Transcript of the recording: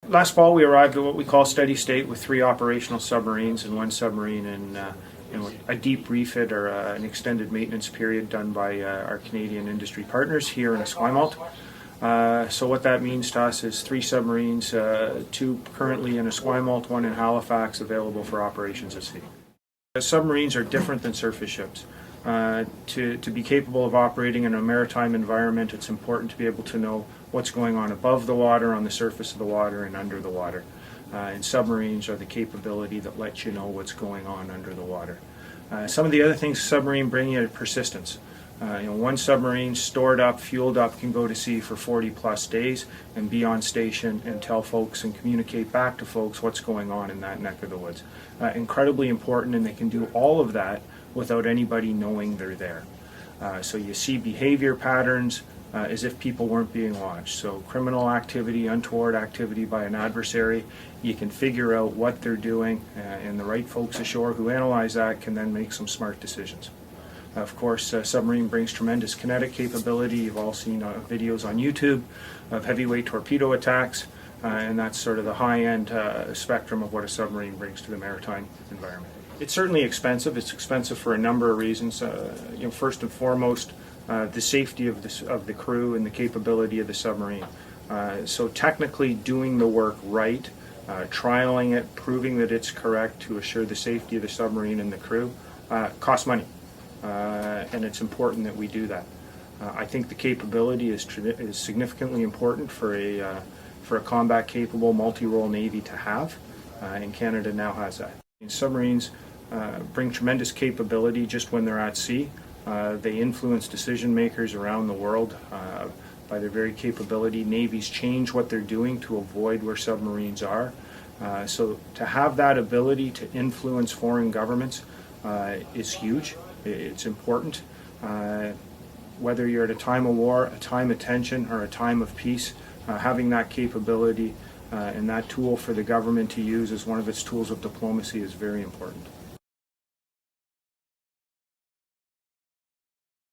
Last fall, we arrived at what we call steady state with 3 operational submarines and 1 submarine in a deep refit or an extended maintenance period done by our Canadian industry partners here in Esquimalt. So what that means to us is 3 submarines, 2 currently in Esquimalt, 1 in Halifax, available for operations at sea. Submarines are different than surface ships. To be capable of operating in a maritime environment, it's important to be able to know what's going on above the water, on the surface of the water, and under the water. And submarines are the capability that lets you know what's going on under the water. Some of the other things submarine bring you are persistence. One submarine stored up, fueled up, can go to sea for 40 plus days and be on station and tell folks and communicate back to folks what's going on in that neck of the woods. Incredibly important, and they can do all of that without anybody knowing they're there. So you see behavior patterns as if people weren't being watched. So criminal activity, untoward activity by an adversary, you can figure out what they're doing, and the right folks ashore who analyze that can then make some smart decisions. Of course, submarine brings tremendous kinetic capability. You've all seen videos on YouTube of heavyweight torpedo attacks, and that's sort of the high-end spectrum of what a submarine brings to the maritime environment. It's certainly expensive. It's expensive for a number of reasons. First and foremost, the safety of the crew and the capability of the submarine. So technically doing the work right, trialing it, proving that it's correct to assure the safety of the submarine and the crew, costs money. And it's important that we do that. I think the capability is significantly important for a combat-capable, multi-role Navy to have, and Canada now has that. Submarines bring tremendous capability just when they're at sea. They influence decision makers around the world by their very capability. Navies change what they're doing to avoid where submarines are. So to have that ability to influence foreign governments is huge. It's important. Whether you're at a time of war, a time of tension, or a time of peace, having that capability and that tool for the government to use as one of its tools of diplomacy is very important.